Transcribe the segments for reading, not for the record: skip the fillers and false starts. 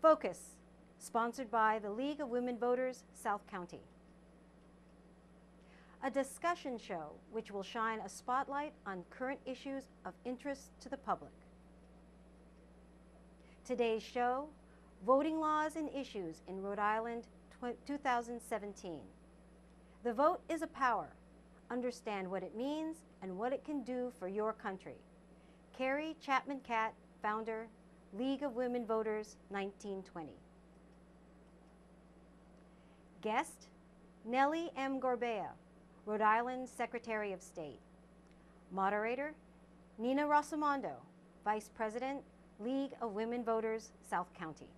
Focus, sponsored by the League of Women Voters, South County. A discussion show which will shine a spotlight on current issues of interest to the public. Today's show, Voting Laws and Issues in Rhode Island 2017. The vote is a power. Understand what it means and what it can do for your country. Carrie Chapman Catt, founder, League of Women Voters, 1920. Guest, Nellie M. Gorbea, Rhode Island Secretary of State. Moderator, Nina Rosamondo, Vice President, League of Women Voters, South County.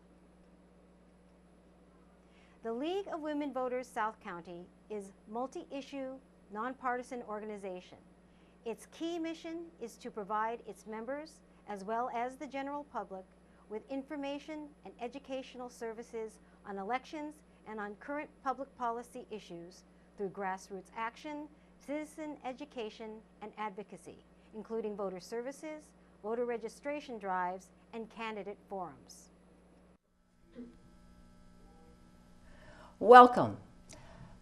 The League of Women Voters, South County is multi-issue, nonpartisan organization. Its key mission is to provide its members, as well as the general public, with information and educational services on elections and on current public policy issues through grassroots action, citizen education, and advocacy, including voter services, voter registration drives, and candidate forums. Welcome.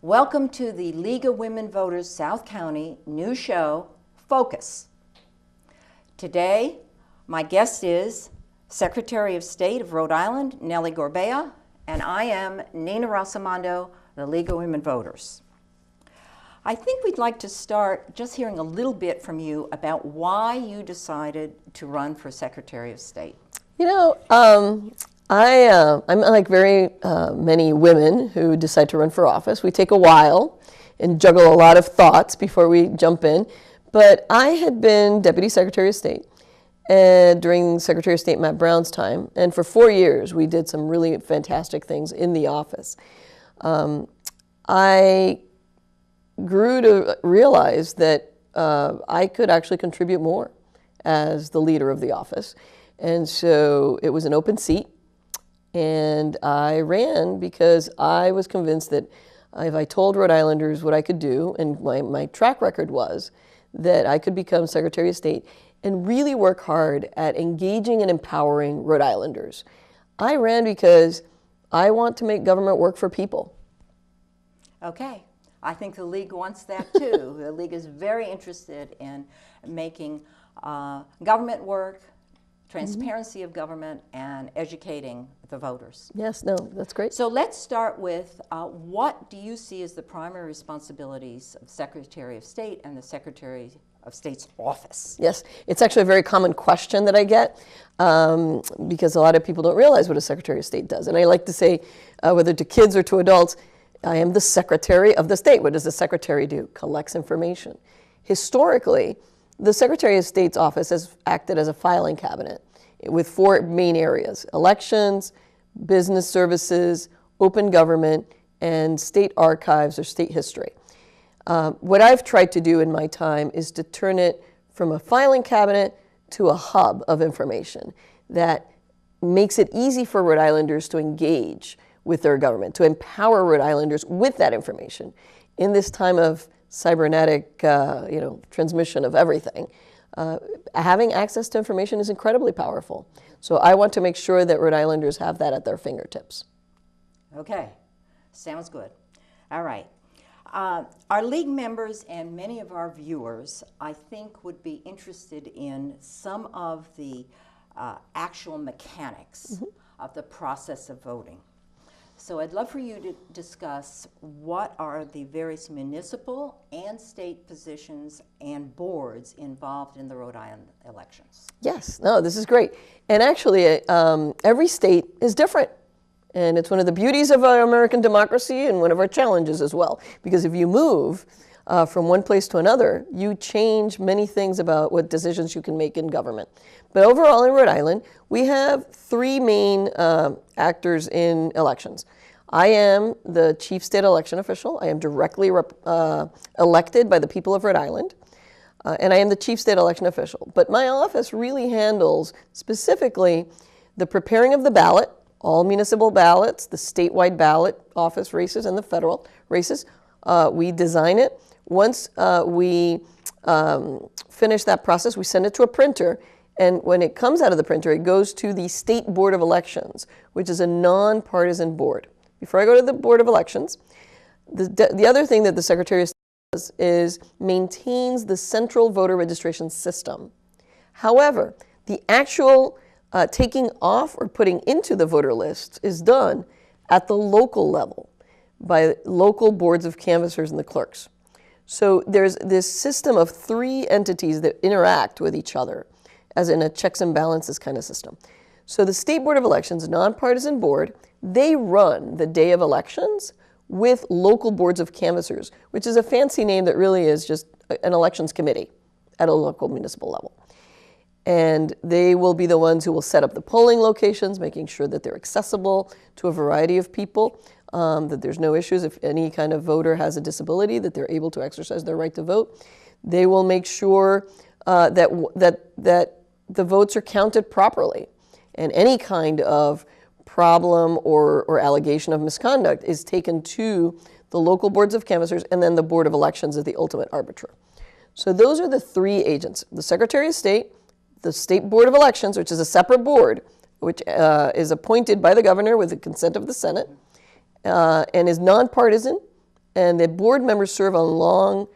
Welcome to the League of Women Voters South County new show, Focus. Today, my guest is Secretary of State of Rhode Island, Nellie Gorbea, and I am Nina Rosamondo, the League of Women Voters. I think we'd like to start just hearing a little bit from you about why you decided to run for Secretary of State. You know, I'm like very many women who decide to run for office. We take a while and juggle a lot of thoughts before we jump in. But I had been Deputy Secretary of State during Secretary of State Matt Brown's time. And for 4 years, we did some really fantastic things in the office. I grew to realize that I could actually contribute more as the leader of the office. And so it was an open seat. And I ran because I was convinced that if I told Rhode Islanders what I could do, and my track record was that I could become Secretary of State and really work hard at engaging and empowering Rhode Islanders. I ran because I want to make government work for people. Okay. I think the League wants that too. The League is very interested in making government work, transparency of government, and educating the voters. Yes, no, that's great. So let's start with what do you see as the primary responsibilities of Secretary of State and the Secretary of State's office? Yes, it's actually a very common question that I get because a lot of people don't realize what a Secretary of State does. And I like to say, whether to kids or to adults, I am the Secretary of the State. What does the Secretary do? Collects information. Historically, the Secretary of State's office has acted as a filing cabinet with 4 main areas: elections, business services, open government, and state archives or state history. What I've tried to do in my time is to turn it from a filing cabinet to a hub of information that makes it easy for Rhode Islanders to engage with their government, to empower Rhode Islanders with that information. In this time of cybernetic transmission of everything, having access to information is incredibly powerful. So I want to make sure that Rhode Islanders have that at their fingertips. Okay, sounds good. All right. Our League members and many of our viewers, I think, would be interested in some of the actual mechanics of the process of voting. So I'd love for you to discuss what are the various municipal and state positions and boards involved in the Rhode Island elections. Yes, no, this is great. And actually, every state is different. And it's one of the beauties of our American democracy and one of our challenges as well. Because if you move from one place to another, you change many things about what decisions you can make in government. But overall in Rhode Island, we have 3 main actors in elections. I am the chief state election official. I am directly elected by the people of Rhode Island. And I am the chief state election official. But my office really handles specifically the preparing of the ballot, all municipal ballots, the statewide ballot office races, and the federal races. We design it. Once we finish that process, we send it to a printer, And when it comes out of the printer, it goes to the State Board of Elections, which is a nonpartisan board. Before I go to the Board of Elections, the other thing that the Secretary of State does is maintains the central voter registration system. However, the actual taking off or putting into the voter list is done at the local level by local boards of canvassers and the clerks. So there's this system of 3 entities that interact with each other, as in a checks and balances kind of system. So the State Board of Elections, a nonpartisan board, they run the day of elections with local boards of canvassers, which is a fancy name that really is just an elections committee at a local municipal level. And they will be the ones who will set up the polling locations, making sure that they're accessible to a variety of people, that there's no issues if any kind of voter has a disability, that they're able to exercise their right to vote. They will make sure that the votes are counted properly, and any kind of problem or allegation of misconduct is taken to the local boards of canvassers, and then the Board of Elections is the ultimate arbiter. So those are the 3 agents: the Secretary of State, the State Board of Elections, which is a separate board, which is appointed by the governor with the consent of the Senate, and is nonpartisan, and the board members serve on long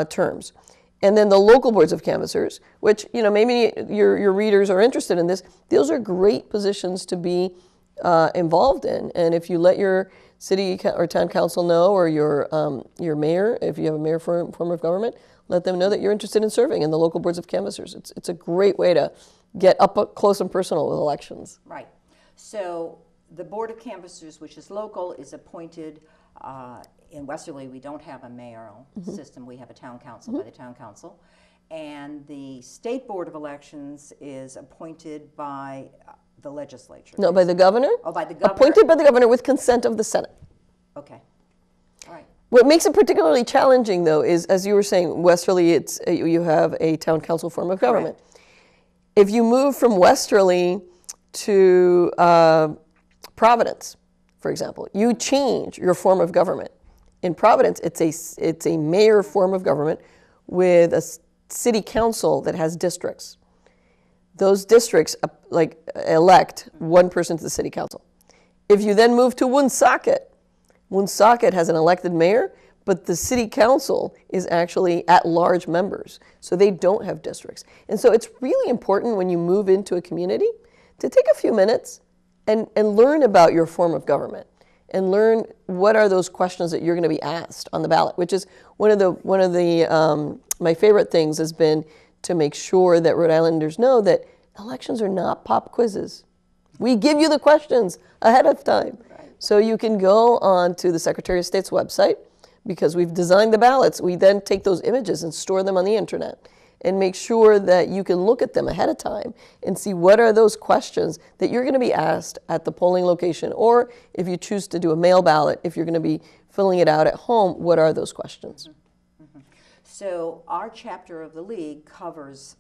terms. And then the local boards of canvassers, which, you know, maybe your readers are interested in this. Those are great positions to be involved in. And if you let your city or town council know, or your mayor, if you have a mayor form of government, let them know that you're interested in serving in the local boards of canvassers. It's a great way to get up close and personal with elections. Right. So the Board of Canvassers, which is local, is appointed. In Westerly, we don't have a mayoral system. We have a town council by the town council. And the State Board of Elections is appointed by the legislature. No, by the governor. Oh, by the governor. Appointed by the governor with consent of the Senate. Okay. All right. What makes it particularly challenging, though, is, as you were saying, Westerly, you have a town council form of government. Correct. If you move from Westerly to Providence, for example, you change your form of government. In Providence, it's a mayor form of government with a city council that has districts. Those districts elect one person to the city council. If you then move to Woonsocket, Woonsocket has an elected mayor, but the city council is actually at-large members, so they don't have districts. And so it's really important when you move into a community to take a few minutes and learn about your form of government, and learn what are those questions that you're going to be asked on the ballot, which is one of the my favorite things has been to make sure that Rhode Islanders know that elections are not pop quizzes. We give you the questions ahead of time. Right. So you can go on to the Secretary of State's website, because we've designed the ballots. We then take those images and store them on the internet, and make sure that you can look at them ahead of time and see what are those questions that you're going to be asked at the polling location, or if you choose to do a mail ballot, if you're going to be filling it out at home, what are those questions? Mm-hmm. So our chapter of the League covers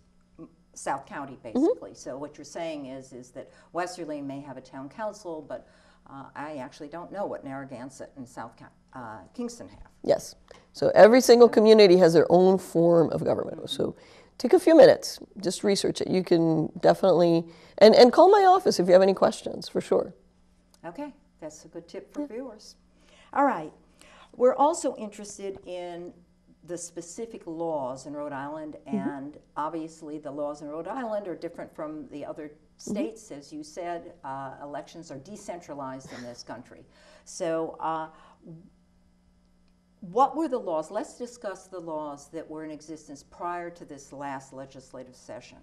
South County, basically. So what you're saying is that Westerly may have a town council, but I actually don't know what Narragansett and Kingston have. Yes. So every single community has their own form of government. So take a few minutes, just research it. You can definitely, and call my office if you have any questions, for sure. Okay, that's a good tip for viewers. All right. We're also interested in the specific laws in Rhode Island, and obviously the laws in Rhode Island are different from the other states. As you said, elections are decentralized in this country. So what were the laws? Let's discuss the laws that were in existence prior to this last legislative session.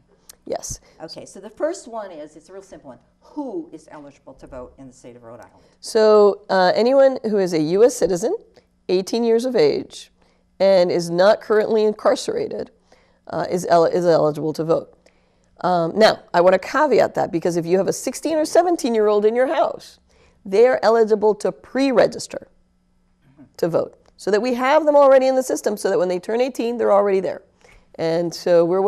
Yes. Okay, so the first one is, it's a real simple one. Who is eligible to vote in the state of Rhode Island? So anyone who is a U.S. citizen, 18 years of age, and is not currently incarcerated is eligible to vote. Now, I want to caveat that, because if you have a 16 or 17-year-old in your house, they are eligible to pre-register to vote, so that we have them already in the system, so that when they turn 18, they're already there. And so we're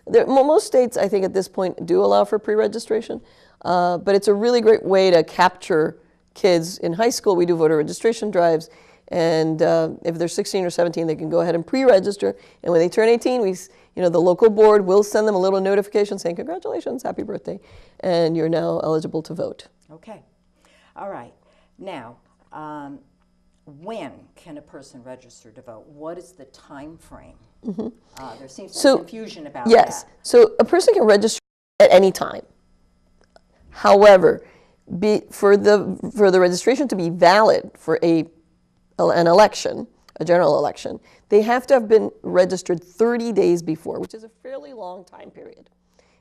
most states, I think, at this point do allow for pre-registration, but it's a really great way to capture kids in high school. We do voter registration drives, And if they're 16 or 17, they can go ahead and pre-register. And when they turn 18, the local board will send them a little notification saying, congratulations, happy birthday, and you're now eligible to vote. Okay. All right. Now, when can a person register to vote? What is the time frame? There seems to be confusion about yes. that. So a person can register at any time. However, for the registration to be valid for an election, a general election, they have to have been registered 30 days before, which is a fairly long time period.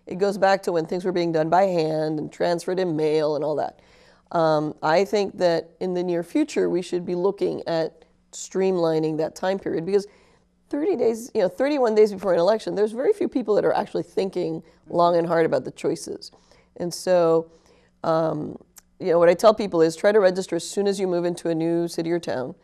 It goes back to when things were being done by hand and transferred in mail and all that. I think that in the near future, we should be looking at streamlining that time period, because 30 days, 31 days before an election, there's very few people that are actually thinking long and hard about the choices. And so, what I tell people is try to register as soon as you move into a new city or town.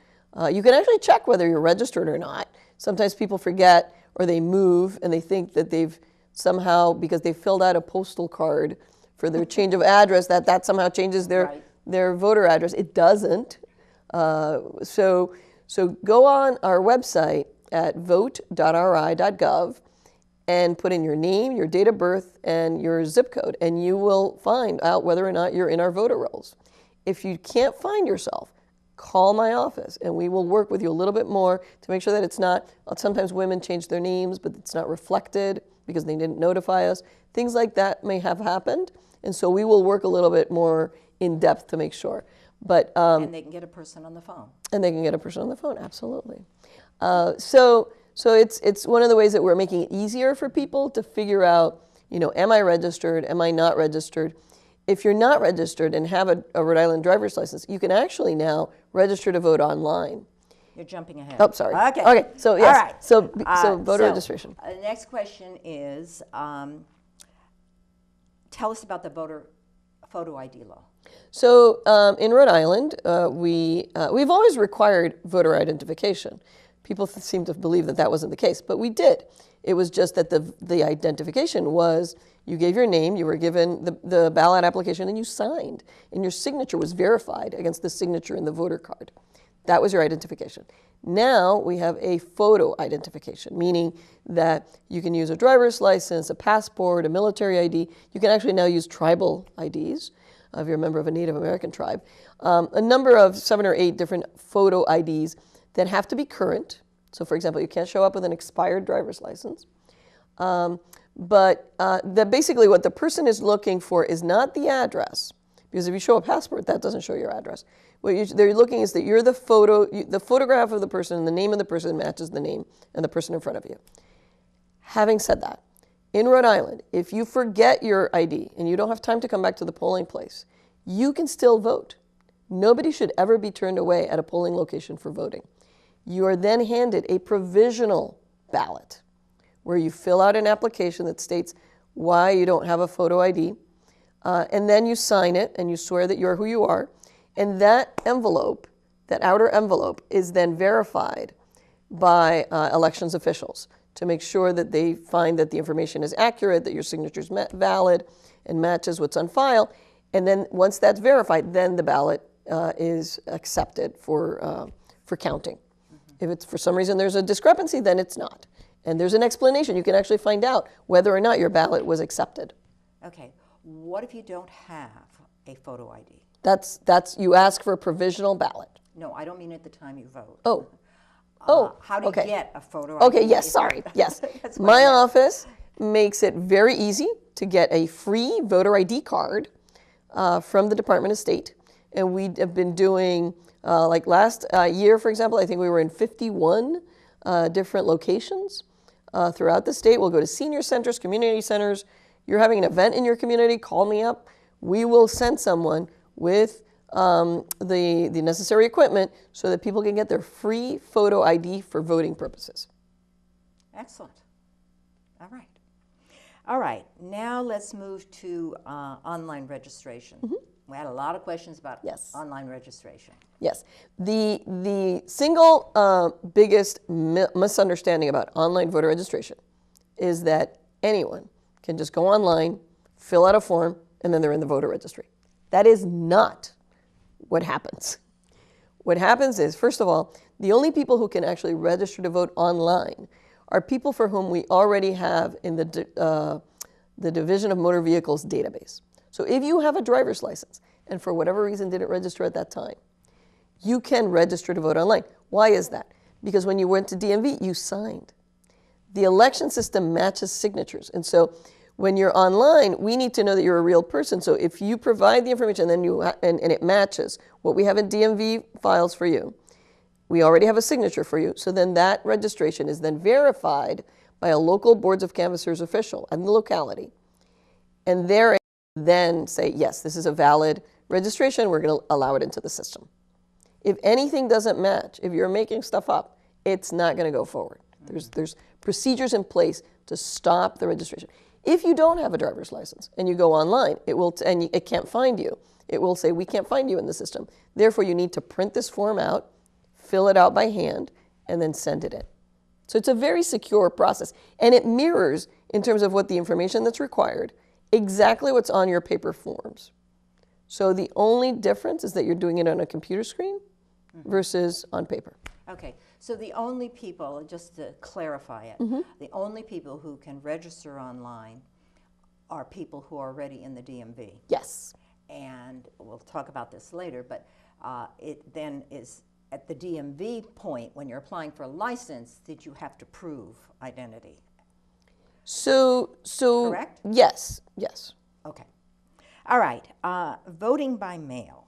You can actually check whether you're registered or not. Sometimes people forget, or they move and they think that they've somehow, because they filled out a postal card for their change of address, that somehow changes their voter address. It doesn't. So go on our website at vote.ri.gov and put in your name, your date of birth, and your zip code, and you will find out whether or not you're in our voter rolls. If you can't find yourself, call my office, and we will work with you a little bit more to make sure that it's not, sometimes women change their names, but it's not reflected because they didn't notify us. Things like that may have happened, and so we will work a little bit more in depth to make sure. But and they can get a person on the phone. And they can get a person on the phone, absolutely. So it's one of the ways that we're making it easier for people to figure out, am I registered, am I not registered? If you're not registered and have a Rhode Island driver's license, you can actually now register to vote online. You're jumping ahead. Oh, sorry. Okay. So yes. All right. So voter registration. The next question is, tell us about the voter photo ID law. So in Rhode Island, we've always required voter identification. People seem to believe that wasn't the case, but we did. It was just that the identification was, you gave your name, you were given the ballot application, and you signed, and your signature was verified against the signature in the voter card. That was your identification. Now we have a photo identification, meaning that you can use a driver's license, a passport, a military ID. You can actually now use tribal IDs if you're a member of a Native American tribe. A number of 7 or 8 different photo IDs that have to be current. So for example, you can't show up with an expired driver's license. But basically what the person is looking for is not the address, because if you show a passport, that doesn't show your address. What they're looking is that you're the photograph of the person, and the name of the person matches the name and the person in front of you. Having said that, in Rhode Island, if you forget your ID and you don't have time to come back to the polling place, you can still vote. Nobody should ever be turned away at a polling location for voting. You are then handed a provisional ballot where you fill out an application that states why you don't have a photo ID, and then you sign it and you swear that you're who you are, and that envelope, that outer envelope, is then verified by elections officials to make sure that they find that the information is accurate, that your signature is valid and matches what's on file, and then once that's verified, then the ballot is accepted for counting. If it's for some reason there's a discrepancy, then it's not. And there's an explanation. You can actually find out whether or not your ballot was accepted. Okay. What if you don't have a photo ID? You ask for a provisional ballot. No, I don't mean at the time you vote. How do you get a photo ID? Okay, yes, sorry, yes. My office makes it very easy to get a free voter ID card from the Department of State. And we have been doing, like last year, for example, I think we were in 51 different locations throughout the state. We'll go to senior centers, community centers. You're having an event in your community, call me up. We will send someone with the necessary equipment so that people can get their free photo ID for voting purposes. Excellent. All right. Now let's move to online registration. We had a lot of questions about online registration. Yes. The single biggest misunderstanding about online voter registration is that anyone can just go online, fill out a form, and then they're in the voter registry. That is not what happens. What happens is, first of all, the only people who can actually register to vote online are people for whom we already have in the Division of Motor Vehicles database. So if you have a driver's license and for whatever reason didn't register at that time, you can register to vote online. Why is that? Because when you went to DMV, you signed. The election system matches signatures. And so when you're online, we need to know that you're a real person. So if you provide the information then and it matches what we have in DMV files for you, we already have a signature for you. So then that registration is then verified by a local boards of canvassers official in the locality. And they're then say, yes, this is a valid registration. We're going to allow it into the system. If anything doesn't match, if you're making stuff up, it's not going to go forward. There's procedures in place to stop the registration. If you don't have a driver's license and you go online, it can't find you. It will say, we can't find you in the system. Therefore, you need to print this form out, fill it out by hand, and then send it in. So it's a very secure process. And it mirrors, in terms of what the information that's required, exactly what's on your paper forms. So the only difference is that you're doing it on a computer screen versus on paper. Okay, so the only people, just to clarify it, the only people who can register online are people who are already in the DMV. Yes. And we'll talk about this later, but it then is at the DMV point, when you're applying for a license, that you have to prove identity. So Correct? Yes, yes. Okay. All right, voting by mail.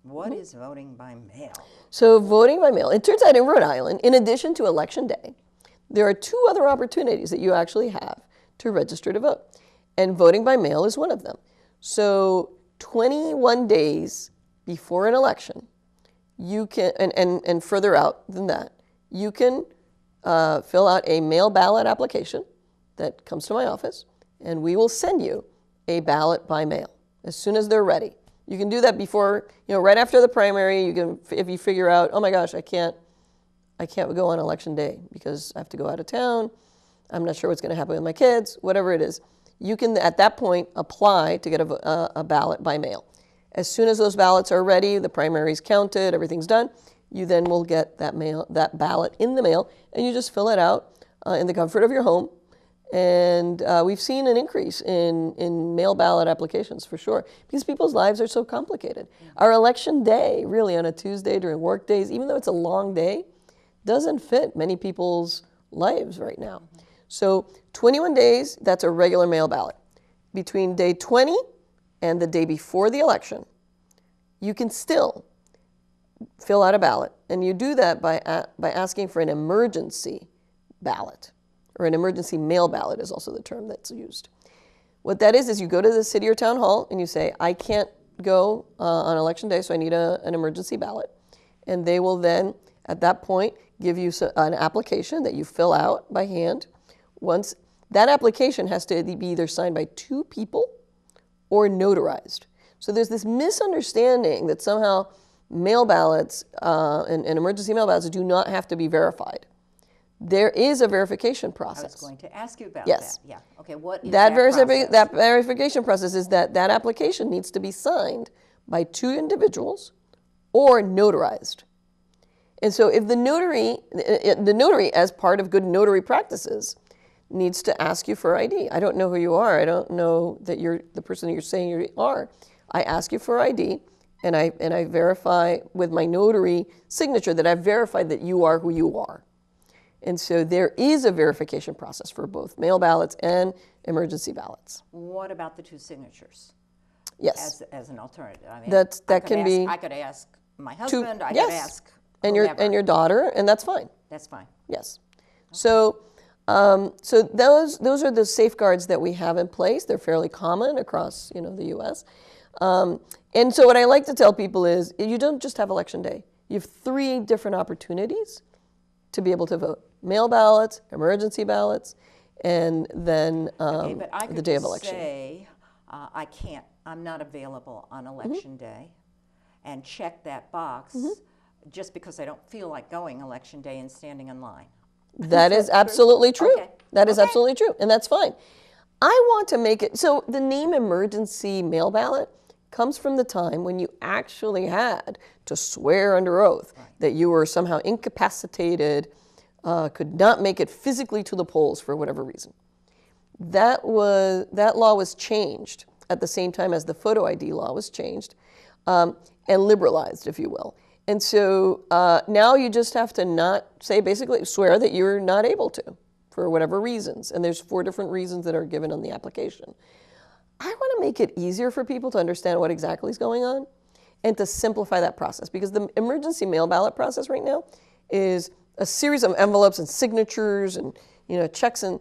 What is voting by mail? So voting by mail, it turns out in Rhode Island, in addition to Election Day, there are two other opportunities that you actually have to register to vote. And voting by mail is one of them. So 21 days before an election, you can, and further out than that, you can fill out a mail ballot application that comes to my office, and we will send you a ballot by mail as soon as they're ready. You can do that before, right after the primary. You can, if you figure out, oh my gosh, I can't go on election day because I have to go out of town. I'm not sure what's going to happen with my kids. Whatever it is, you can at that point apply to get a ballot by mail. As soon as those ballots are ready, the primary's counted, everything's done, you then will get that ballot in the mail, and you just fill it out in the comfort of your home. And we've seen an increase in mail ballot applications for sure, because people's lives are so complicated. Our election day, really on a Tuesday during work days, even though it's a long day, doesn't fit many people's lives right now. So 21 days, that's a regular mail ballot. Between day 20 and the day before the election, you can still fill out a ballot. And you do that by asking for an emergency ballot, or an emergency mail ballot is also the term that's used. What that is you go to the city or town hall and you say, I can't go on election day, so I need an emergency ballot. And they will then, at that point, give you an application that you fill out by hand. Once that application has to be either signed by two people or notarized. So there's this misunderstanding that somehow mail ballots and emergency mail ballots do not have to be verified. There is a verification process. I was going to ask you about Yes. that. Yeah. Okay. What is that process? That verification process is that application needs to be signed by two individuals or notarized. And so if the notary, as part of good notary practices, needs to ask you for ID. I don't know who you are. I don't know that you're the person that you're saying you are. I ask you for ID, and I verify with my notary signature that I've verified that you are who you are. And so there is a verification process for both mail ballots and emergency ballots. What about the two signatures? Yes. As an alternative. I mean, I could ask my husband. I yes. could ask and whomever. your daughter, and that's fine. That's fine. Yes. Okay. So those are the safeguards that we have in place. They're fairly common across the U.S. And so what I like to tell people is you don't just have election day. You have 3 different opportunities to be able to vote: mail ballots, emergency ballots, and then Okay, but I the day of could election. say I'm not available on election day, and check that box just because I don't feel like going election day and standing in line. That is absolutely true. Okay. That is Okay. absolutely true, and that's fine. I want to make it so the name emergency mail ballot comes from the time when you actually had to swear under oath that you were somehow incapacitated, could not make it physically to the polls for whatever reason. That law was changed at the same time as the photo ID law was changed, and liberalized, if you will. And so now you just have to not say, basically swear that you're not able to for whatever reasons. And there's 4 different reasons that are given on the application. I want to make it easier for people to understand what exactly is going on and to simplify that process, because the emergency mail ballot process right now is a series of envelopes and signatures and checks and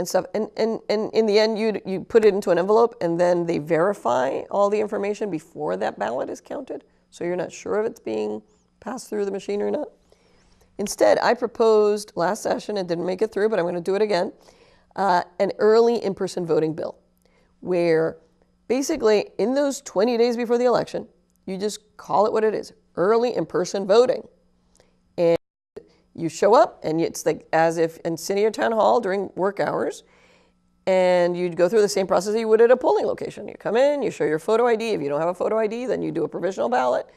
stuff. And in the end, you put it into an envelope and then they verify all the information before that ballot is counted. So you're not sure if it's being passed through the machine or not. Instead, I proposed last session, and didn't make it through, but I'm going to do it again, an early in-person voting bill, where basically in those 20 days before the election, you just call it what it is, early in-person voting. And you show up, and it's like as if in city or town hall during work hours, and you'd go through the same process that you would at a polling location. You come in, you show your photo ID. If you don't have a photo ID, then you do a provisional ballot.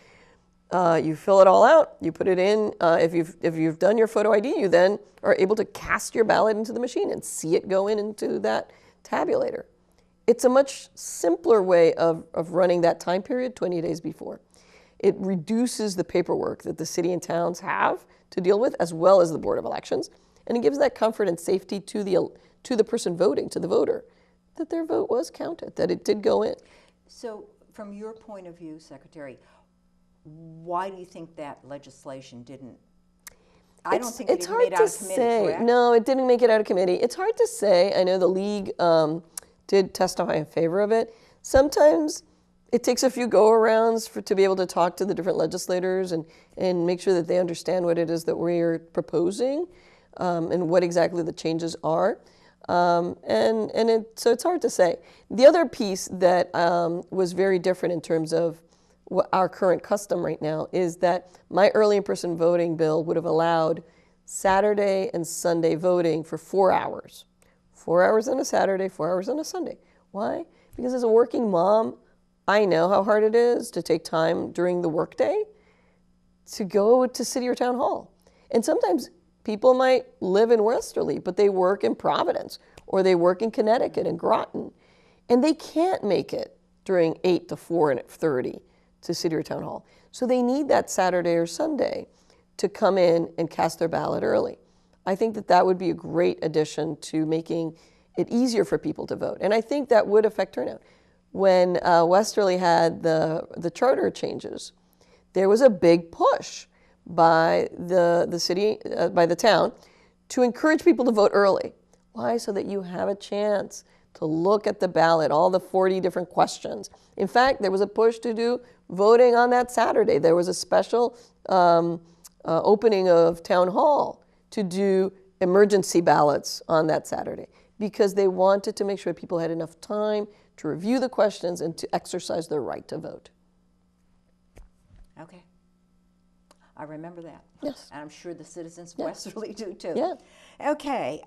You fill it all out, you put it in. If you've done your photo ID, you then are able to cast your ballot into the machine and see it go into that tabulator. It's a much simpler way of running that time period 20 days before. It reduces the paperwork that the city and towns have to deal with, as well as the Board of Elections, and it gives that comfort and safety to the person voting, to the voter, that their vote was counted, that it did go in. So from your point of view, Secretary, why do you think that legislation didn't? I don't think it made out of committee, correct? No, it didn't make it out of committee. It's hard to say. I know the league did testify in favor of it. Sometimes it takes a few go-arounds to be able to talk to the different legislators and make sure that they understand what it is that we're proposing, and what exactly the changes are. So it's hard to say. The other piece that was very different in terms of what our current custom right now is that my early in-person voting bill would have allowed Saturday and Sunday voting for 4 hours. 4 hours on a Saturday, 4 hours on a Sunday. Why? Because as a working mom, I know how hard it is to take time during the workday to go to city or town hall. And sometimes people might live in Westerly, but they work in Providence, or they work in Connecticut, in Groton, and they can't make it during 8 to 4:30 to city or town hall. So they need that Saturday or Sunday to come in and cast their ballot early. I think that that would be a great addition to making it easier for people to vote. And I think that would affect turnout. When Westerly had the charter changes, there was a big push by the city, by the town, to encourage people to vote early. Why? So that you have a chance to look at the ballot, all the 40 different questions. In fact, there was a push to do voting on that Saturday. There was a special opening of town hall to do emergency ballots on that Saturday, because they wanted to make sure people had enough time to review the questions and to exercise their right to vote. Okay. I remember that. Yes. And I'm sure the citizens of Westerly do too. Yeah. Okay.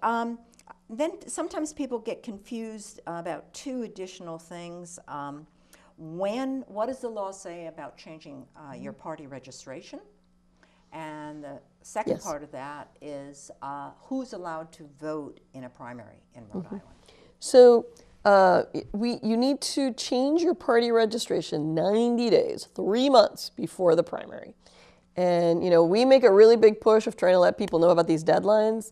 Then sometimes people get confused about 2 additional things. What does the law say about changing your party registration? And the second part of that is who's allowed to vote in a primary in Rhode Island? So you need to change your party registration 90 days, 3 months before the primary. And we make a really big push of trying to let people know about these deadlines,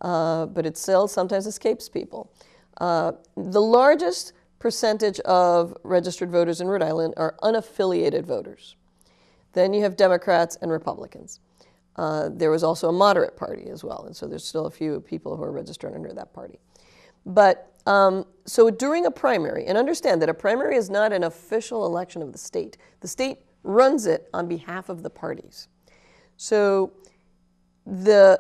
but it still sometimes escapes people. The largest percentage of registered voters in Rhode Island are unaffiliated voters. Then you have Democrats and Republicans. There was also a moderate party as well, and so there's still a few people who are registered under that party. But so during a primary, and understand that a primary is not an official election of the state. The state runs it on behalf of the parties. So the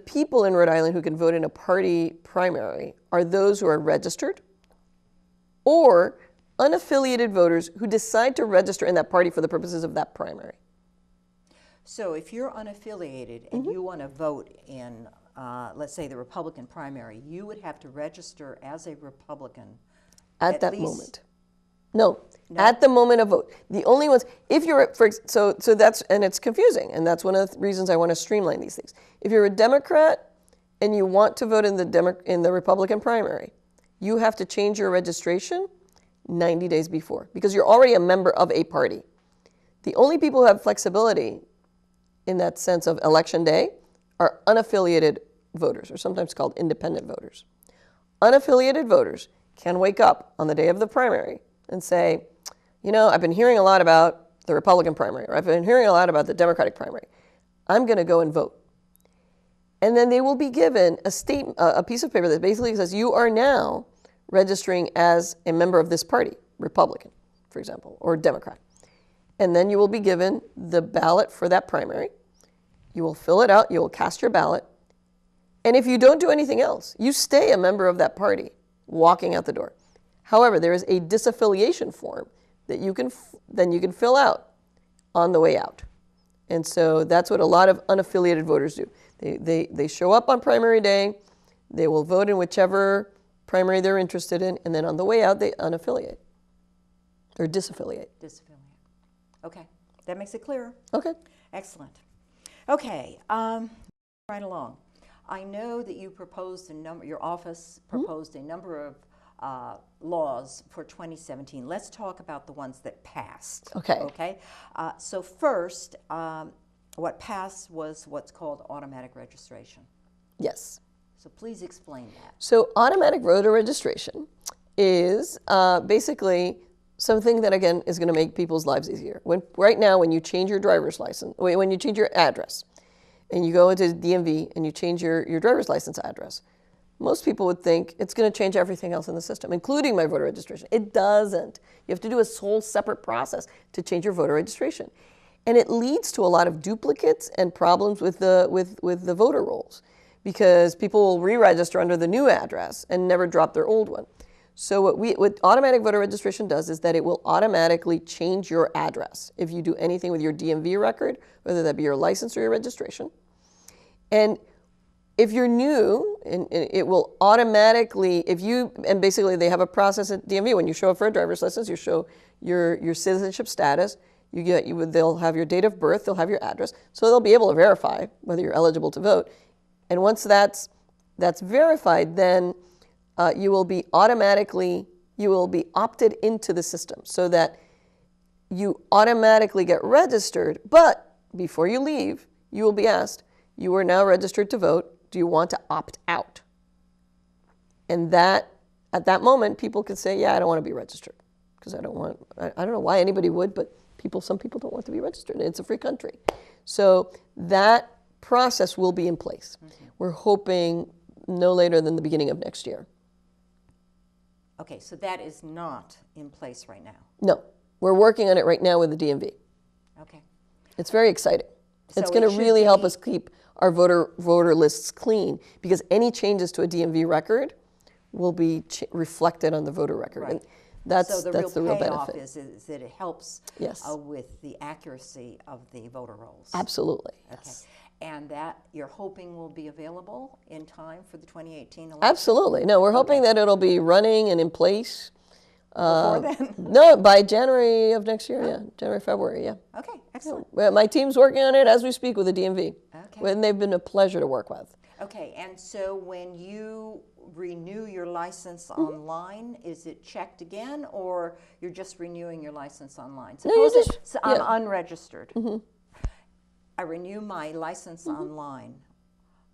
people in Rhode Island who can vote in a party primary are those who are registered or unaffiliated voters who decide to register in that party for the purposes of that primary. So if you're unaffiliated and you want to vote in, let's say, the Republican primary, you would have to register as a Republican at that moment. No. At the moment of vote. The only ones, if you're, so that's, and it's confusing, and that's one of the reasons I want to streamline these things. If you're a Democrat and you want to vote in the Republican primary, you have to change your registration 90 days before, because you're already a member of a party. The only people who have flexibility in that sense of election day are unaffiliated voters, or sometimes called independent voters. Unaffiliated voters can wake up on the day of the primary and say, you know, I've been hearing a lot about the Republican primary, or I've been hearing a lot about the Democratic primary. I'm going to go and vote. And then they will be given a piece of paper that basically says, you are now registering as a member of this party, Republican, for example, or Democrat. And then you will be given the ballot for that primary. You will fill it out, you will cast your ballot. And if you don't do anything else, you stay a member of that party walking out the door. However, there is a disaffiliation form that you can fill out on the way out. And so that's what a lot of unaffiliated voters do. They show up on primary day, they will vote in whichever primary they're interested in, and then on the way out they unaffiliate or disaffiliate. Disaffiliate. Okay, that makes it clearer. Okay. Excellent. Okay, right along. I know that you proposed your office proposed a number of laws for 2017. Let's talk about the ones that passed. Okay. Okay. So first, what passed was what's called automatic registration. Yes. So please explain that. So automatic voter registration is basically something that, again, is going to make people's lives easier. Right now, when you change your driver's license, when you change your address, and you go into DMV and you change your driver's license address, most people would think it's going to change everything else in the system, including my voter registration. It doesn't. You have to do a whole separate process to change your voter registration. And it leads to a lot of duplicates and problems with the voter rolls, because people will re-register under the new address and never drop their old one. So what automatic voter registration does is that it will automatically change your address if you do anything with your DMV record, whether that be your license or your registration. And if you're new, it will automatically, and basically they have a process at DMV. When you show up for a driver's license, you show your citizenship status, they'll have your date of birth, they'll have your address, so they'll be able to verify whether you're eligible to vote. And once that's verified, then you will be opted into the system, so that you automatically get registered, but before you leave, you will be asked, you are now registered to vote, do you want to opt out? And at that moment, people can say, yeah, I don't want to be registered, because I don't know why anybody would, but some people don't want to be registered. It's a free country. So that process will be in place. Mm-hmm. We're hoping no later than the beginning of next year. Okay, so that is not in place right now. No, we're working on it right now with the DMV. Okay. It's very exciting. So it's going to really help us keep our voter lists clean, because any changes to a DMV record will be reflected on the voter record. Right. And that's the real payoff benefit. is that it helps with the accuracy of the voter rolls. Absolutely. Okay. Yes. And that you're hoping will be available in time for the 2018 election? Absolutely. No, we're hoping that it'll be running and in place. Before then? No, by January of next year, yeah. January, February, yeah. Okay, excellent. Yeah, my team's working on it as we speak with the DMV. Okay. And they've been a pleasure to work with. Okay, and so when you renew your license online, is it checked again, or you're just renewing your license online? Suppose I'm unregistered. I renew my license online.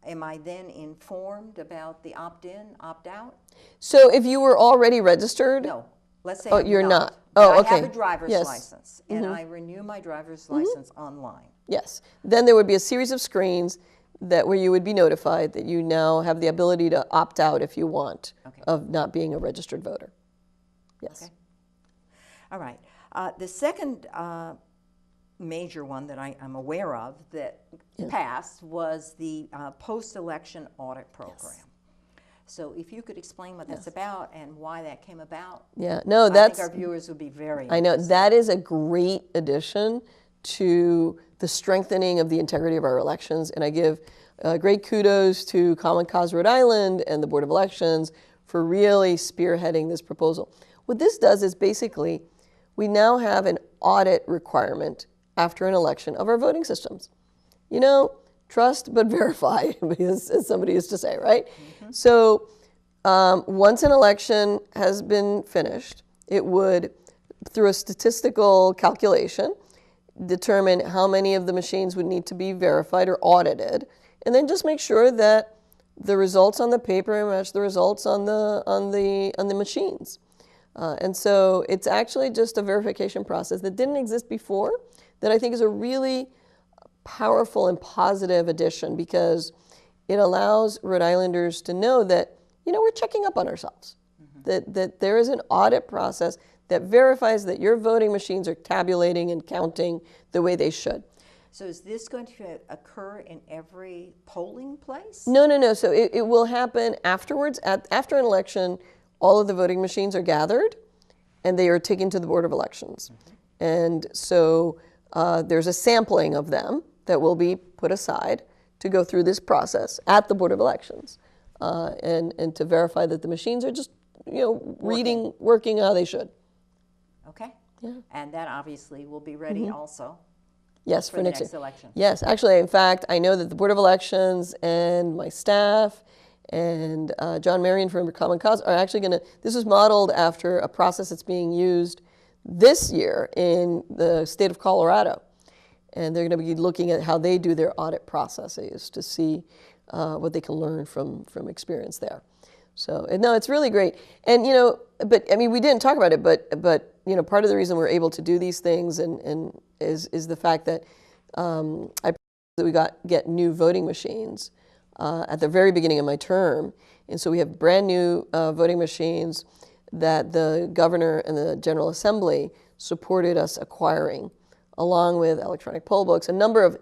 Am I then informed about the opt-in, opt-out? So if you were already registered? No. Let's say you're not. I Okay. have a driver's license, and I renew my driver's license online. Yes. Then there would be a series of screens where you would be notified that you now have the ability to opt out if you want of not being a registered voter. Yes. Okay. All right. The second major one that I'm aware of that passed was the post-election audit program. Yes. So if you could explain what that's about and why that came about, I think our viewers would be very I know, that is a great addition to the strengthening of the integrity of our elections, and I give great kudos to Common Cause Rhode Island and the Board of Elections for really spearheading this proposal. What this does is basically we now have an audit requirement after an election of our voting systems. You know, trust but verify, as somebody used to say, right? So once an election has been finished, it would, through a statistical calculation, determine how many of the machines would need to be verified or audited, and then just make sure that the results on the paper match the results on the machines. And so it's actually just a verification process that didn't exist before, that I think is a really powerful and positive addition, because it allows Rhode Islanders to know that, you know, we're checking up on ourselves, that there is an audit process that verifies that your voting machines are tabulating and counting the way they should. So is this going to occur in every polling place? No, no, no. So it will happen afterwards. After an election, all of the voting machines are gathered and they are taken to the Board of Elections. And so there's a sampling of them that will be put aside to go through this process at the Board of Elections and to verify that the machines are just, you know, working how they should. Okay. Yeah. And that obviously will be ready also. Yes, for the next election. Yes, actually, in fact, I know that the Board of Elections and my staff and John Marion from Common Cause are actually going to, this is modeled after a process that's being used this year in the state of Colorado. And they're going to be looking at how they do their audit processes to see what they can learn from experience there. So, no, it's really great. And, you know, but, I mean, we didn't talk about it, but you know, part of the reason we're able to do these things and is the fact that we get new voting machines at the very beginning of my term. And so we have brand new voting machines that the governor and the General Assembly supported us acquiring, along with electronic poll books, a number of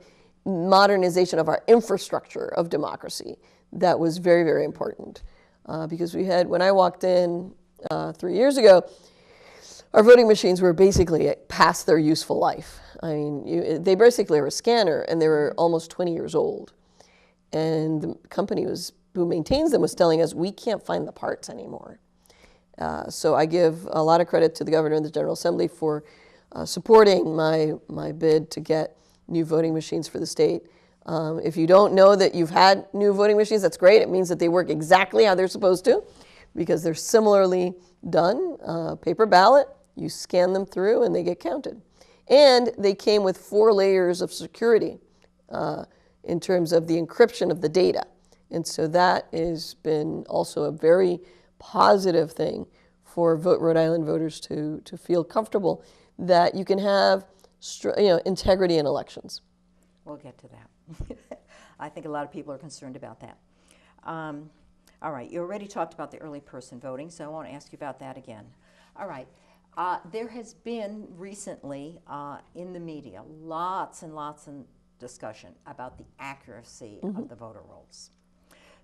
modernization of our infrastructure of democracy that was very, very important. Because we had, when I walked in 3 years ago, our voting machines were basically past their useful life. I mean, they basically were a scanner, and they were almost 20 years old. And the company who maintains them was telling us, we can't find the parts anymore. So I give a lot of credit to the governor and the General Assembly for supporting my bid to get new voting machines for the state. If you don't know that you've had new voting machines, that's great. It means that they work exactly how they're supposed to, because they're similarly done. Paper ballot, you scan them through and they get counted. And they came with 4 layers of security in terms of the encryption of the data. And so that has been also a very positive thing for Rhode Island voters to feel comfortable that you can have integrity in elections. We'll get to that. I think a lot of people are concerned about that. All right, you already talked about the early person voting, so I won't ask you about that again. All right, there has been recently in the media lots and lots of discussion about the accuracy of the voter rolls.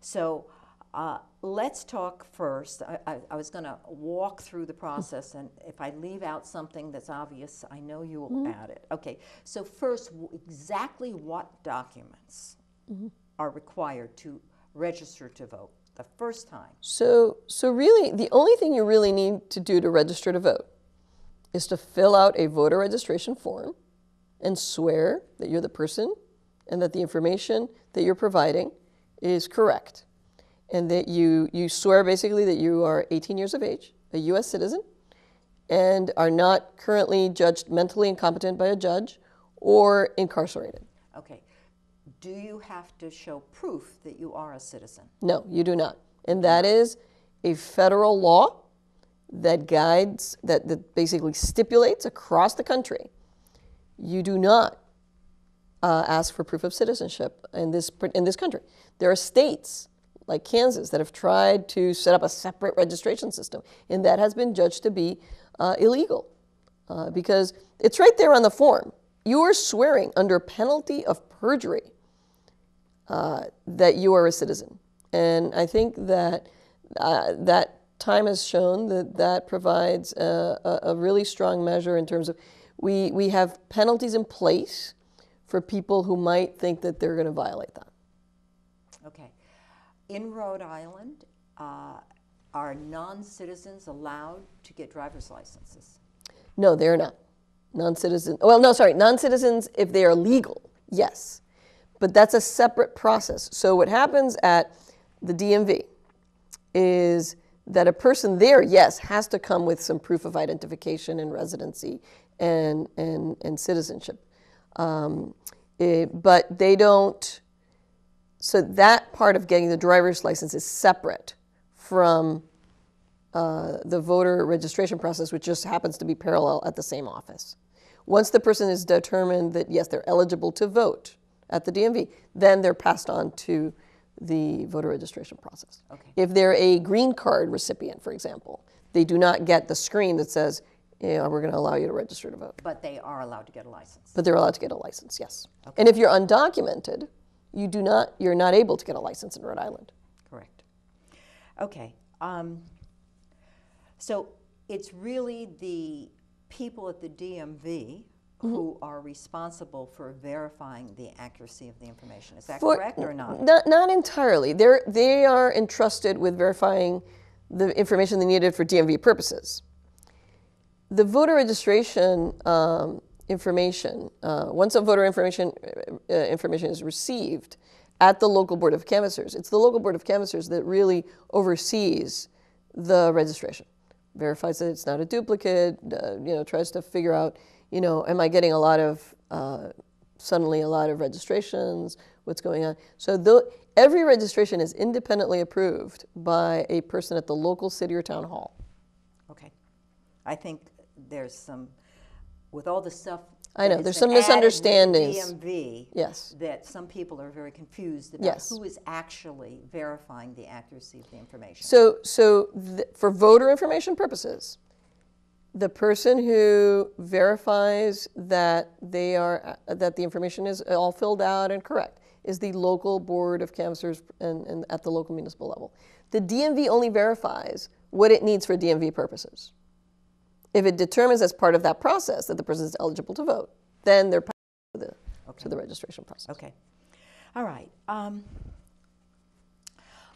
So let's talk first. I was going to walk through the process, and if I leave out something that's obvious, I know you will add it. Okay, so first, exactly what documents are required to register to vote the first time? So really, the only thing you really need to do to register to vote is to fill out a voter registration form and swear that you're the person and that the information that you're providing is correct. And that you swear basically that you are 18 years of age, a U.S. citizen, and are not currently judged mentally incompetent by a judge or incarcerated. Okay. Do you have to show proof that you are a citizen? No, you do not. And that is a federal law that guides, that basically stipulates across the country, you do not ask for proof of citizenship in this country. There are states like Kansas that have tried to set up a separate registration system, and that has been judged to be illegal because it's right there on the form. You are swearing under penalty of perjury that you are a citizen. And I think that that time has shown that provides a really strong measure in terms of we have penalties in place for people who might think that they're going to violate that. Okay. In Rhode Island, are non-citizens allowed to get driver's licenses? No, they're not. Non-citizens, well, no, sorry, non-citizens, if they are legal, yes. But that's a separate process. So what happens at the DMV is that a person there, yes, has to come with some proof of identification and residency and citizenship. But they don't, so that part of getting the driver's license is separate from the voter registration process, which just happens to be parallel at the same office. Once the person is determined that, yes, they're eligible to vote at the DMV, then they're passed on to the voter registration process. Okay. If they're a green card recipient, for example, they do not get the screen that says, yeah, we're going to allow you to register to vote. But they are allowed to get a license. But they're allowed to get a license, yes. Okay. And if you're undocumented, you're not able to get a license in Rhode Island. Correct. Okay. So it's really the people at the DMV who are responsible for verifying the accuracy of the information. Is that correct or not? Not entirely. They are entrusted with verifying the information they needed for DMV purposes. The voter registration information, once a voter information is received at the local board of canvassers, it's the local board of canvassers that really oversees the registration, verifies that it's not a duplicate, tries to figure out, am I getting suddenly a lot of registrations? What's going on? So every registration is independently approved by a person at the local city or town hall. Okay. I think there's some, with all the stuff. I know, there's some misunderstandings. DMV, yes. That some people are very confused about yes. who is actually verifying the accuracy of the information. For voter information purposes, the person who verifies that that the information is all filled out and correct is the local board of canvassers and at the local municipal level. The DMV only verifies what it needs for DMV purposes. If it determines as part of that process that the person is eligible to vote, then they're passed to the registration process. Okay. All right.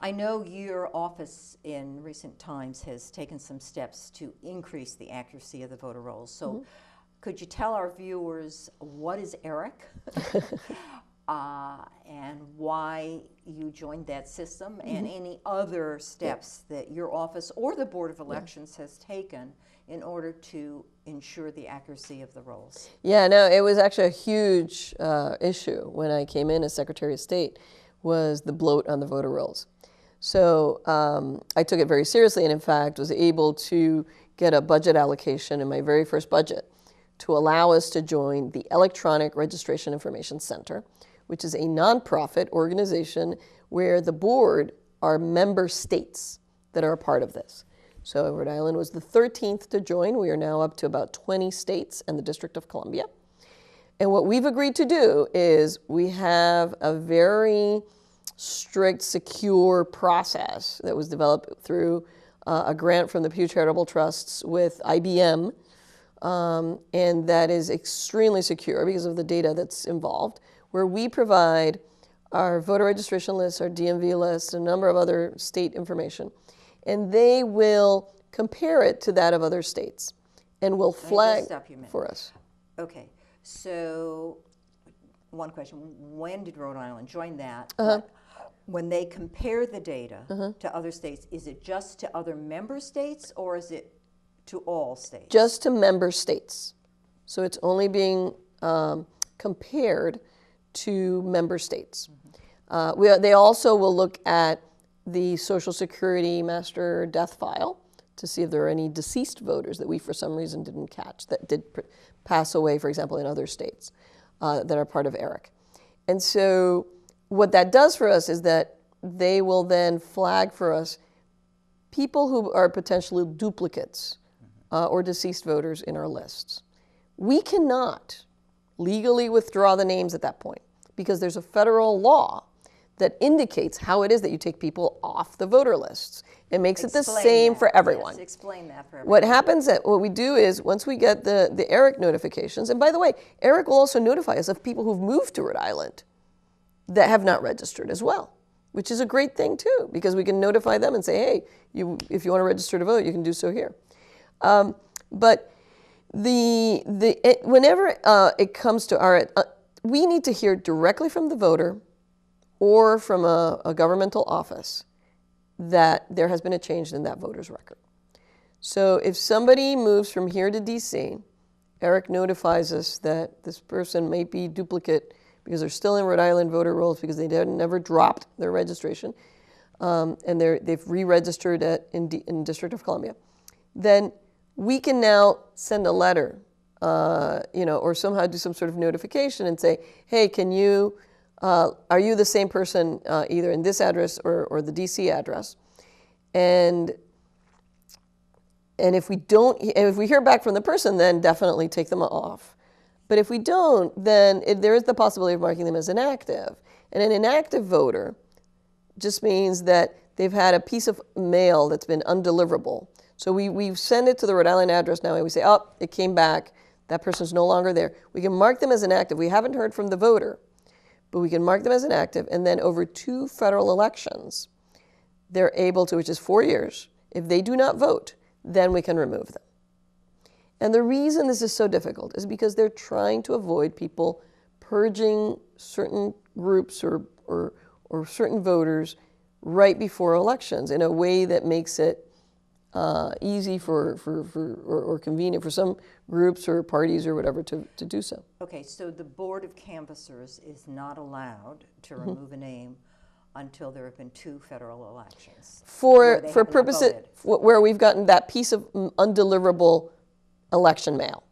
I know your office in recent times has taken some steps to increase the accuracy of the voter rolls. So could you tell our viewers what is ERIC and why you joined that system and any other steps that your office or the Board of Elections has taken in order to ensure the accuracy of the rolls? Yeah, no, it was actually a huge issue when I came in as Secretary of State, was the bloat on the voter rolls. So I took it very seriously and in fact was able to get a budget allocation in my very first budget to allow us to join the Electronic Registration Information Center, which is a nonprofit organization where the board are member states that are a part of this. So Rhode Island was the 13th to join. We are now up to about 20 states and the District of Columbia. And what we've agreed to do is we have a very strict, secure process that was developed through a grant from the Pew Charitable Trusts with IBM, and that is extremely secure because of the data that's involved, where we provide our voter registration lists, our DMV lists, a number of other state information, and they will compare it to that of other states and will flag for us. Okay, so one question, when did Rhode Island join that? When they compare the data to other states, is it just to other member states or is it to all states? Just to member states. So it's only being compared to member states. They also will look at the Social Security master death file to see if there are any deceased voters that we for some reason didn't catch that did pass away, for example, in other states that are part of ERIC. And so what that does for us is that they will then flag for us people who are potentially duplicates or deceased voters in our lists. We cannot legally withdraw the names at that point because there's a federal law that indicates how it is that you take people off the voter lists. It makes it the same for everyone. Yes, explain that for everyone. What happens, what we do is once we get the ERIC notifications, and by the way, ERIC will also notify us of people who've moved to Rhode Island that have not registered as well. which is a great thing too, because we can notify them and say, hey, if you want to register to vote, you can do so here. But whenever it comes to our, we need to hear directly from the voter or from a governmental office that there has been a change in that voter's record. So if somebody moves from here to DC, Eric notifies us that this person may be duplicate because they're still in Rhode Island voter rolls because they never dropped their registration, and they've re-registered in District of Columbia, then we can now send a letter, or somehow do some sort of notification and say, hey, are you the same person either in this address or the DC address? And if we hear back from the person, then definitely take them off. But if we don't, then there is the possibility of marking them as inactive. And an inactive voter just means that they've had a piece of mail that's been undeliverable. So we send it to the Rhode Island address now and we say, oh, it came back. That person's no longer there. We can mark them as inactive. We haven't heard from the voter, but we can mark them as inactive. And then over 2 federal elections, they're able to, which is 4 years, if they do not vote, then we can remove them. And the reason this is so difficult is because they're trying to avoid people purging certain groups or certain voters right before elections in a way that makes it easy or convenient for some groups or parties or whatever to do so. Okay, so the Board of Canvassers is not allowed to remove a name until there have been 2 federal elections. For purposes where we've gotten that piece of undeliverable election mail.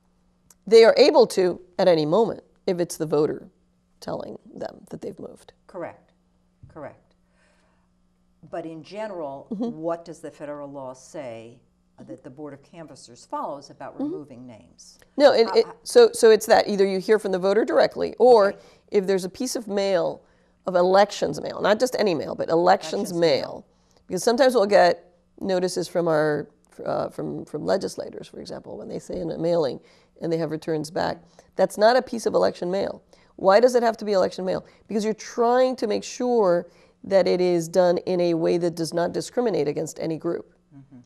They are able to at any moment if it's the voter telling them that they've moved. Correct. But in general, what does the federal law say that the Board of Canvassers follows about removing names? No, so it's that either you hear from the voter directly, or if there's a piece of mail, of elections mail, not just any mail, but elections mail. Because sometimes we'll get notices from from legislators, for example, when they say in a mailing and they have returns back. That's not a piece of election mail. Why does it have to be election mail? Because you're trying to make sure that it is done in a way that does not discriminate against any group.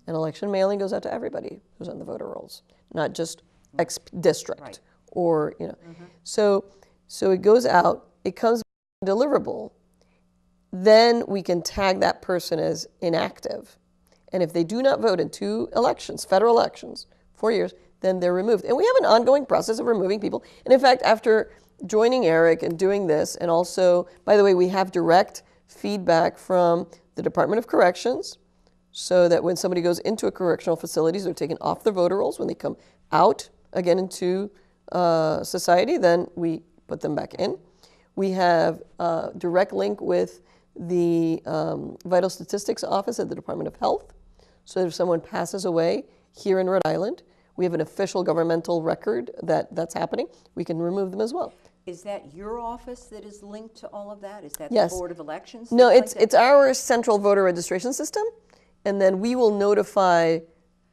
And election mailing goes out to everybody who's on the voter rolls, not just X district or, So it goes out, it comes deliverable, then we can tag that person as inactive. And if they do not vote in 2 elections, federal elections, 4 years, then they're removed. And we have an ongoing process of removing people. And in fact, after joining Eric and doing this, and also, by the way, we have direct feedback from the Department of Corrections, so that when somebody goes into a correctional facility, they're taken off the voter rolls. When they come out again into society, then we put them back in. We have a direct link with the Vital Statistics Office at the Department of Health. So if someone passes away here in Rhode Island, we have an official governmental record that's happening. We can remove them as well. Is that your office that is linked to all of that? Is that Yes. the Board of Elections? No, it's our central voter registration system, and then we will notify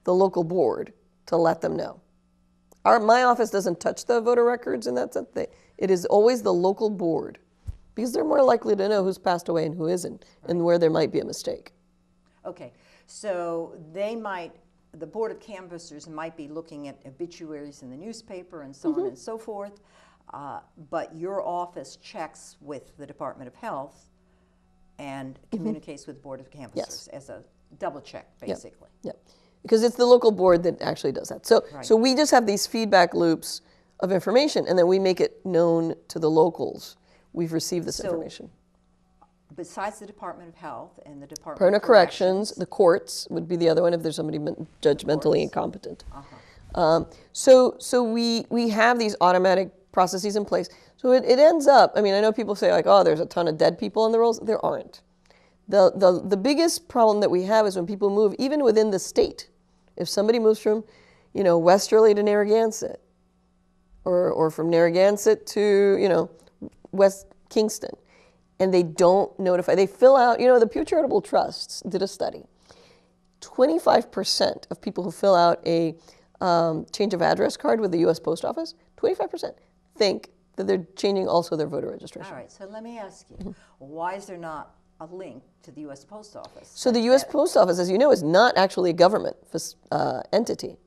the local board to let them know. My office doesn't touch the voter records in that sense. It is always the local board, because they're more likely to know who's passed away and who isn't, and where there might be a mistake. Okay, so the Board of Canvassers might be looking at obituaries in the newspaper and so on and so forth, but your office checks with the Department of Health and communicates with the Board of Canvassers as a double check, basically. Yeah, because it's the local board that actually does that. So we just have these feedback loops of information, and then we make it known to the locals. We've received this information. Besides the Department of Health and the Department of Corrections, the courts would be the other one if there's somebody judgmentally incompetent. So we have these automatic processes in place. So it ends up, I mean, I know people say like, oh, there's a ton of dead people on the rolls. There aren't. The biggest problem that we have is when people move, even within the state. If somebody moves from, Westerly to Narragansett, or from Narragansett to, West Kingston, and they don't notify, they fill out, the Pew Charitable Trusts did a study. 25% of people who fill out a change of address card with the U.S. Post Office, 25% think that they're changing also their voter registration. All right, so let me ask you, why is there not a link to the U.S. Post Office. So the U.S. Post Office, as you know, is not actually a government entity.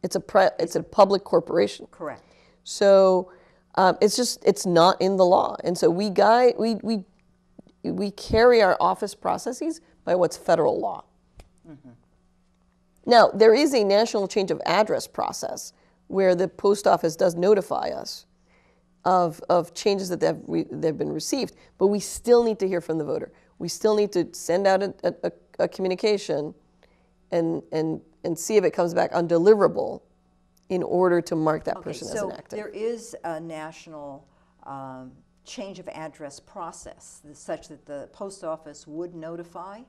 It's a public corporation. Correct. So it's not in the law, and so we carry our office processes by what's federal law. Mm-hmm. Now there is a national change of address process where the post office does notify us of changes that they've been received, but we still need to hear from the voter. We still need to send out a communication and see if it comes back undeliverable in order to mark that person as inactive. So there is a national change of address process such that the post office would notify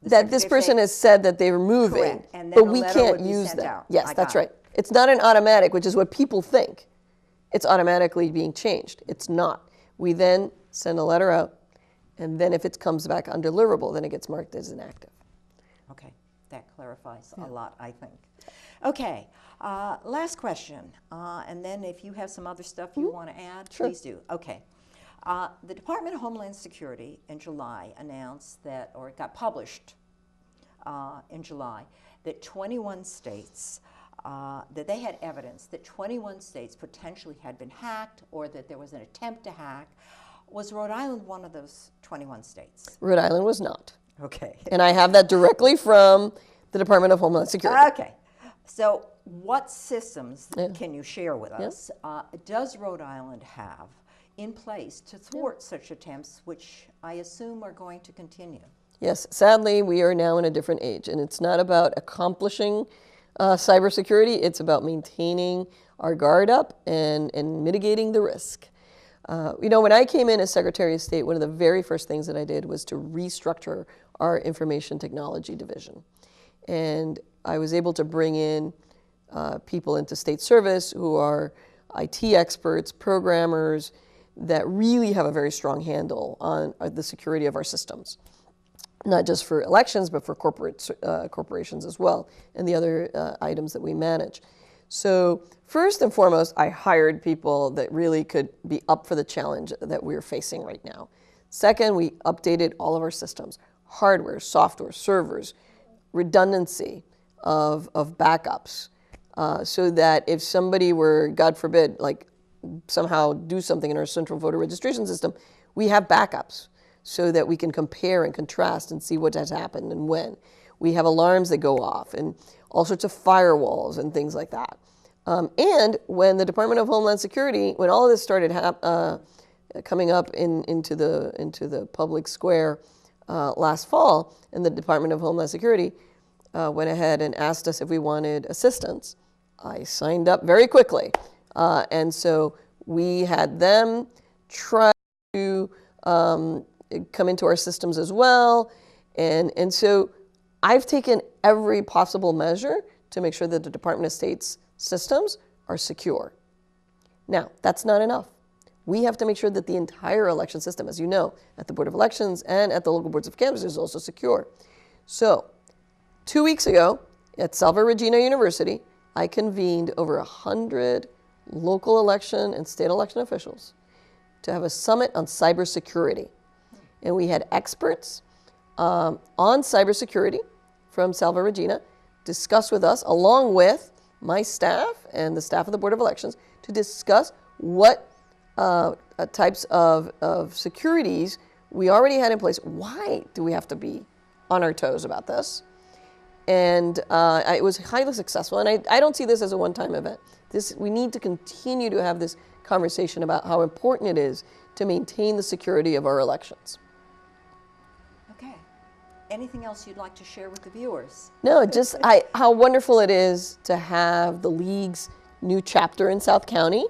that this person has said that they're moving, correct. And then but a we letter can't would be use sent that. out. Yes, I that's got right. It's not an automatic, which is what people think. It's automatically being changed. It's not. We then send a letter out, and then if it comes back undeliverable, then it gets marked as inactive. Okay, that clarifies a lot, I think. Okay, last question, and then if you have some other stuff you want to add, please do. Okay. The Department of Homeland Security in July announced that, or it got published in July, that 21 states, that they had evidence that 21 states potentially had been hacked or that there was an attempt to hack. Was Rhode Island one of those 21 states? Rhode Island was not. Okay. And I have that directly from the Department of Homeland Security. Okay. So what systems can you share with us does Rhode Island have in place to thwart such attempts, which I assume are going to continue? Yes, sadly, we are now in a different age, and it's not about accomplishing cybersecurity, it's about maintaining our guard up and mitigating the risk. When I came in as Secretary of State, one of the very first things that I did was to restructure our information technology division. And I was able to bring in people into state service who are IT experts, programmers, that really have a very strong handle on the security of our systems. Not just for elections, but for corporations as well, and the other items that we manage. So first and foremost, I hired people that really could be up for the challenge that we're facing right now. Second, we updated all of our systems, hardware, software, servers, redundancy of backups, so that if somebody were, God forbid, like somehow do something in our central voter registration system, we have backups so that we can compare and contrast and see what has happened and when. We have alarms that go off and all sorts of firewalls and things like that. And when the Department of Homeland Security, when all of this started coming up into the public square last fall, and the Department of Homeland Security went ahead and asked us if we wanted assistance, I signed up very quickly. And so we had them try to come into our systems as well. And so I've taken every possible measure to make sure that the Department of State's systems are secure. Now, that's not enough. We have to make sure that the entire election system, as you know, at the Board of Elections and at the local boards of canvassers is also secure. So 2 weeks ago at Salve Regina University, I convened over 100 local election and state election officials to have a summit on cybersecurity. And we had experts on cybersecurity from Salve Regina discuss with us, along with my staff and the staff of the Board of Elections, to discuss what types of securities we already had in place. Why do we have to be on our toes about this? And it was highly successful. And I don't see this as a one-time event. We need to continue to have this conversation about how important it is to maintain the security of our elections. Okay. Anything else you'd like to share with the viewers? No, just how wonderful it is to have the League's new chapter in South County.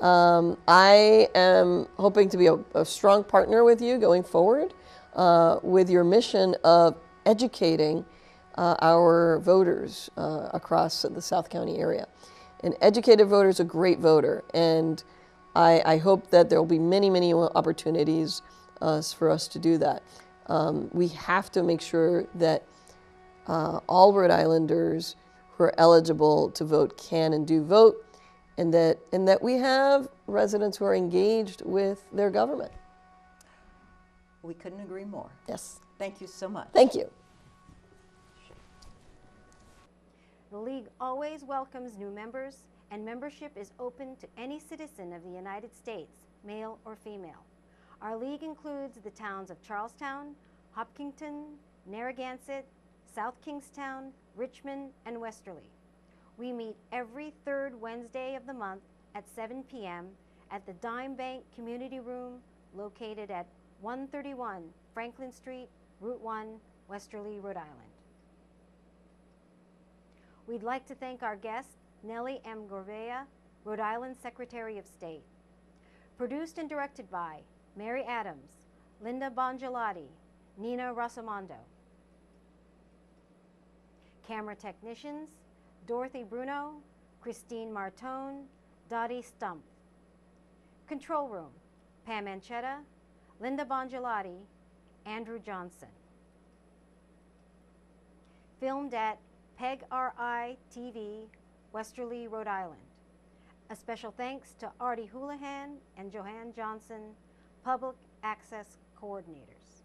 I am hoping to be a strong partner with you going forward with your mission of educating our voters across the South County area. An educated voter is a great voter, and I hope that there will be many, many opportunities for us to do that. We have to make sure that all Rhode Islanders who are eligible to vote can and do vote, and that we have residents who are engaged with their government. We couldn't agree more. Yes. Thank you so much. Thank you. The League always welcomes new members, and membership is open to any citizen of the United States, male or female. Our League includes the towns of Charlestown, Hopkinton, Narragansett, South Kingstown, Richmond, and Westerly. We meet every third Wednesday of the month at 7 p.m. at the Dime Bank Community Room located at 131 Franklin Street, Route 1, Westerly, Rhode Island. We'd like to thank our guest, Nellie M. Gorbea, Rhode Island Secretary of State. Produced and directed by Mary Adams, Linda Bongelati, Nina Rosamondo. Camera technicians, Dorothy Bruno, Christine Martone, Dottie Stump. Control room, Pam Anchetta, Linda Bongelati, Andrew Johnson. Filmed at PEG RI TV, Westerly, Rhode Island. A special thanks to Artie Houlihan and Joanne Johnson, Public Access Coordinators.